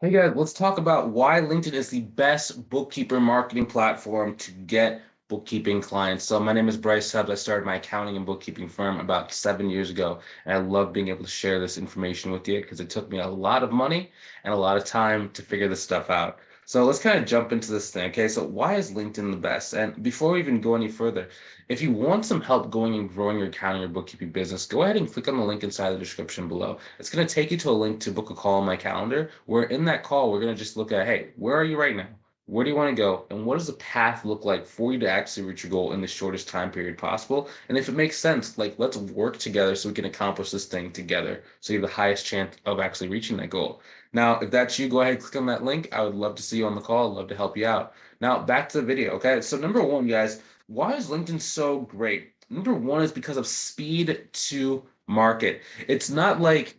Hey guys, let's talk about why LinkedIn is the best bookkeeper marketing platform to get bookkeeping clients. So my name is Bryce Tubbs. I started my accounting and bookkeeping firm about 7 years ago, and I love being able to share this information with you because it took me a lot of money and a lot of time to figure this stuff out. So let's kind of jump into this thing. Okay, so why is LinkedIn the best? And before we even go any further, if you want some help going and growing your accounting or bookkeeping business, go ahead and click on the link inside the description below. It's going to take you to a link to book a call on my calendar, where in that call, we're going to just look at, hey, where are you right now? Where do you want to go? And what does the path look like for you to actually reach your goal in the shortest time period possible? And if it makes sense, like let's work together so we can accomplish this thing together. So you have the highest chance of actually reaching that goal. Now, if that's you, go ahead and click on that link. I would love to see you on the call. I'd love to help you out. Now, back to the video. Okay. So, number one, guys, why is LinkedIn so great? Number one is because of speed to market. It's not like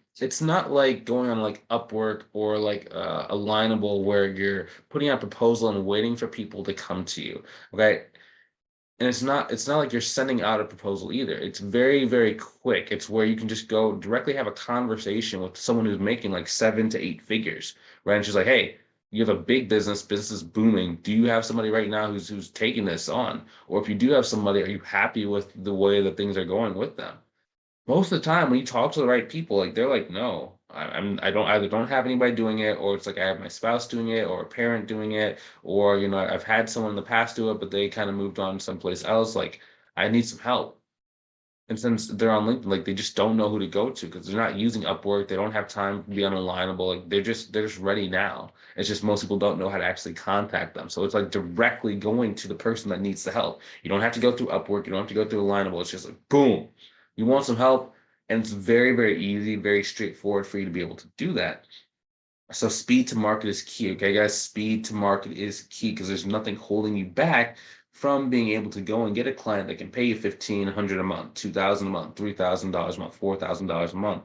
going on like Upwork or like Alignable where you're putting out a proposal and waiting for people to come to you. Okay. And it's not like you're sending out a proposal either. It's very, very quick. It's where you can just go directly have a conversation with someone who's making like 7 to 8 figures, right? And she's like, hey, you have a big business is booming. Do you have somebody right now who's taking this on? Or if you do have somebody, are you happy with the way that things are going with them? Most of the time when you talk to the right people, like they're like, no, I don't either don't have anybody doing it, or it's like I have my spouse doing it, or a parent doing it, or I've had someone in the past do it, but they kind of moved on someplace else. Like I need some help. And since they're on LinkedIn, like they just don't know who to go to because they're not using Upwork. They don't have time to be on Alignable. Like they're just ready now. It's just most people don't know how to actually contact them. So it's like directly going to the person that needs the help. You don't have to go through Upwork. You don't have to go through Alignable. It's just like boom. You want some help, and it's very, very easy, very straightforward for you to be able to do that. So speed to market is key. Okay, guys, speed to market is key because there's nothing holding you back from being able to go and get a client that can pay you 1,500 a month, 2,000 a month, $3,000 a month, $4,000 a month.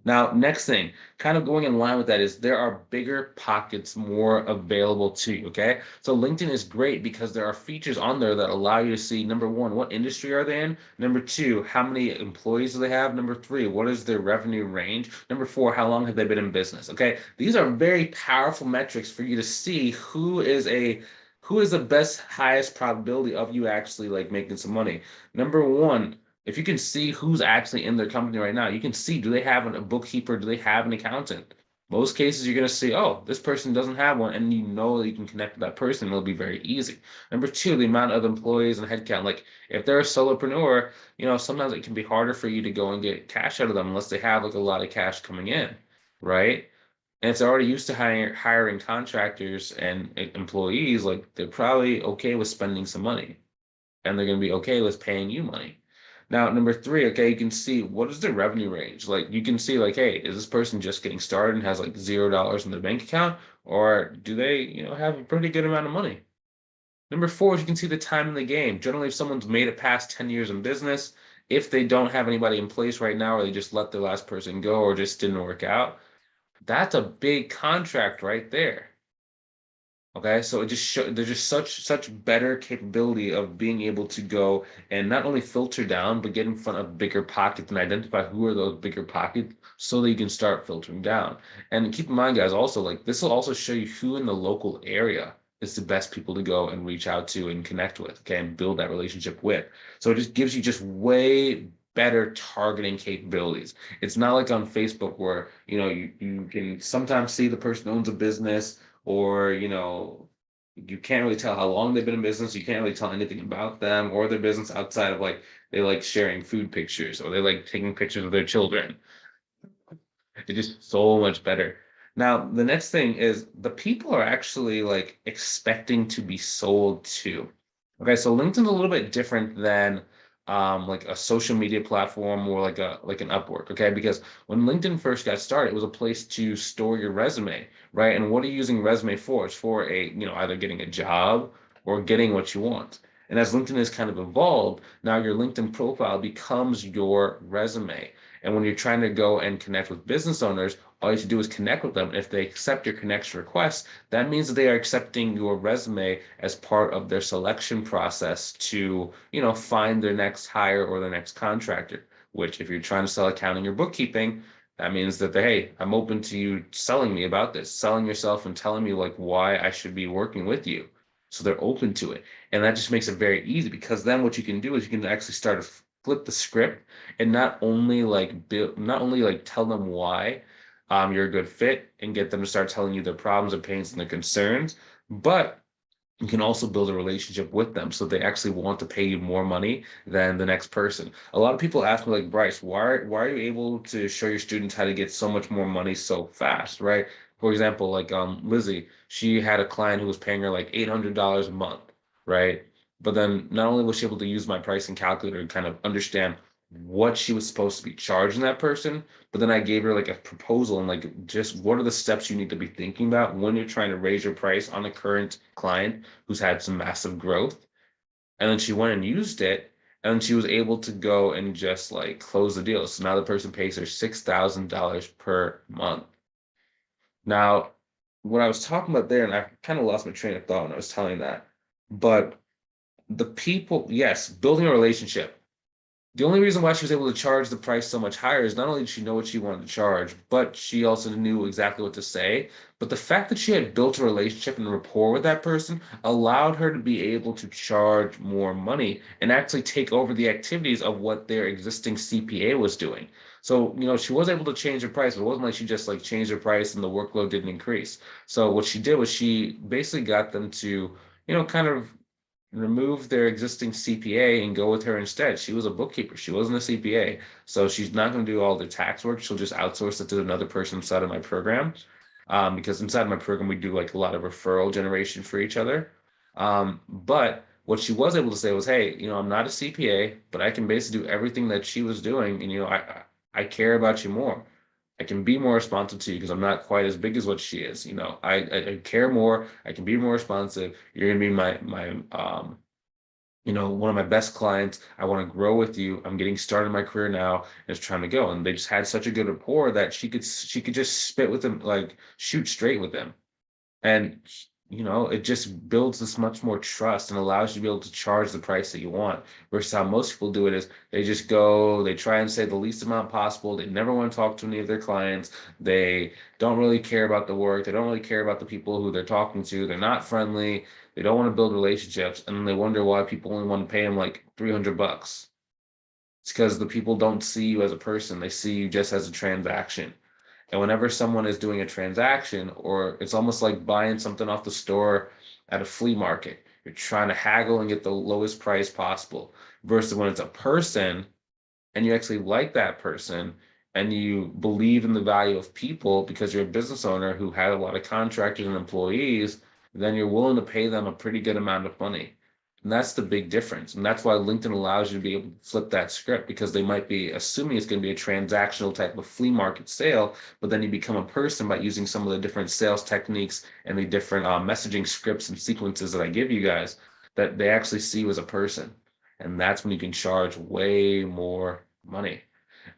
Now, next thing, kind of going in line with that is there are bigger pockets more available to you. Okay. So LinkedIn is great because there are features on there that allow you to see number one, what industry are they in? Number two, how many employees do they have? Number three, what is their revenue range? Number four, how long have they been in business? Okay. These are very powerful metrics for you to see who is the best, highest probability of you actually like making some money. Number one, if you can see who's actually in their company right now, you can see, do they have a bookkeeper? Do they have an accountant? Most cases, you're going to see, oh, this person doesn't have one, and you know that you can connect with that person. It'll be very easy. Number two, the amount of employees and headcount. Like if they're a solopreneur, sometimes it can be harder for you to go and get cash out of them unless they have like a lot of cash coming in, right? And if they're already used to hiring contractors and employees, like they're probably okay with spending some money and they're going to be okay with paying you money. Now, number three, okay, you can see what is their revenue range. Like you can see, like, hey, is this person just getting started and has like $0 in their bank account, or do they, have a pretty good amount of money? Number four is you can see the time in the game. Generally, if someone's made it past 10 years in business, if they don't have anybody in place right now, or they just let the last person go, or just didn't work out, that's a big contract right there. Okay, so it just show there's just such better capability of being able to go and not only filter down, but get in front of bigger pockets and identify who are those bigger pockets so that you can start filtering down. And keep in mind, guys, also like this will also show you who in the local area is the best people to go and reach out to and connect with, okay, and build that relationship with. So it just gives you just way better targeting capabilities. It's not like on Facebook where, you can sometimes see the person owns a business or you can't really tell how long they've been in business. You can't really tell anything about them or their business outside of like they like sharing food pictures or they like taking pictures of their children. It's just so much better. Now, the next thing is the people are actually like expecting to be sold to. Okay, so LinkedIn's a little bit different than like a social media platform or like an Upwork, okay? Because when LinkedIn first got started, it was a place to store your resume, right? And what are you using resume for? It's for either getting a job or getting what you want. And as LinkedIn has kind of evolved, now your LinkedIn profile becomes your resume. And when you're trying to go and connect with business owners, all you have to do is connect with them. And if they accept your connection request, that means that they are accepting your resume as part of their selection process to, find their next hire or their next contractor. Which, if you're trying to sell accounting or bookkeeping, That means that hey, I'm open to you selling me about this, selling yourself and telling me like why I should be working with you. So they're open to it. And that just makes it very easy because then what you can do is you can actually start to flip the script and not only like tell them why you're a good fit and get them to start telling you their problems and pains and their concerns, but you can also build a relationship with them so they actually want to pay you more money than the next person. A lot of people ask me like, Bryce, why are you able to show your students how to get so much more money so fast, right? For example, like Lizzie, she had a client who was paying her like $800 a month, right? But then not only was she able to use my pricing calculator to kind of understand what she was supposed to be charging that person, but then I gave her like a proposal and like just what are the steps you need to be thinking about when you're trying to raise your price on a current client who's had some massive growth. And then she went and used it, and she was able to go and just like close the deal. So now the person pays her $6,000 per month. Now, what I was talking about there, and I kind of lost my train of thought when I was telling that, but the people, yes, building a relationship. The only reason why she was able to charge the price so much higher is not only did she know what she wanted to charge, but she also knew exactly what to say. But the fact that she had built a relationship and rapport with that person allowed her to be able to charge more money and actually take over the activities of what their existing CPA was doing. So, she was able to change her price, but it wasn't like she just like changed her price and the workload didn't increase. So what she did was she basically got them to, kind of remove their existing CPA and go with her instead. She was a bookkeeper. She wasn't a CPA. So she's not going to do all the tax work. She'll just outsource it to another person inside of my program. Because inside of my program, we do like a lot of referral generation for each other. But what she was able to say was, hey, I'm not a CPA, but I can basically do everything that she was doing. And, I care about you more. I can be more responsive to you because I'm not quite as big as what she is. I care more. I can be more responsive. You're gonna be one of my best clients. I want to grow with you. I'm getting started in my career now and it's trying to go. And they just had such a good rapport that she could just spit with them, like shoot straight with them. And it just builds this much more trust and allows you to be able to charge the price that you want. Versus how most people do it is they just go, they try and say the least amount possible. They never want to talk to any of their clients. They don't really care about the work. They don't really care about the people who they're talking to. They're not friendly. They don't want to build relationships. And then they wonder why people only want to pay them like $300. It's because the people don't see you as a person. They see you just as a transaction. And whenever someone is doing a transaction, or it's almost like buying something off the store at a flea market, you're trying to haggle and get the lowest price possible. Versus when it's a person and you actually like that person and you believe in the value of people because you're a business owner who had a lot of contractors and employees, then you're willing to pay them a pretty good amount of money. And that's the big difference. And that's why LinkedIn allows you to be able to flip that script because they might be assuming it's going to be a transactional type of flea market sale, but then you become a person by using some of the different sales techniques and the different messaging scripts and sequences that I give you guys that they actually see you as a person. And that's when you can charge way more money.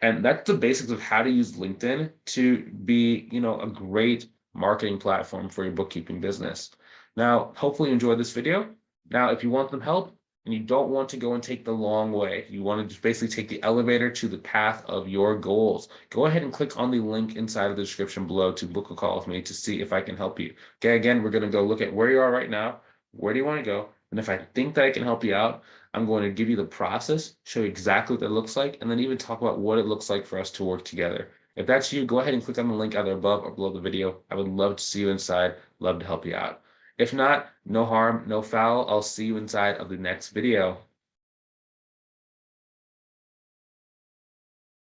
And that's the basics of how to use LinkedIn to be, a great marketing platform for your bookkeeping business. Now, hopefully you enjoyed this video. Now, if you want some help and you don't want to go and take the long way, you want to just basically take the elevator to the path of your goals, go ahead and click on the link inside of the description below to book a call with me to see if I can help you. Okay, again, we're going to go look at where you are right now. Where do you want to go? And if I think that I can help you out, I'm going to give you the process, show you exactly what that looks like, and then even talk about what it looks like for us to work together. If that's you, go ahead and click on the link either above or below the video. I would love to see you inside, love to help you out. If not, no harm, no foul. I'll see you inside of the next video.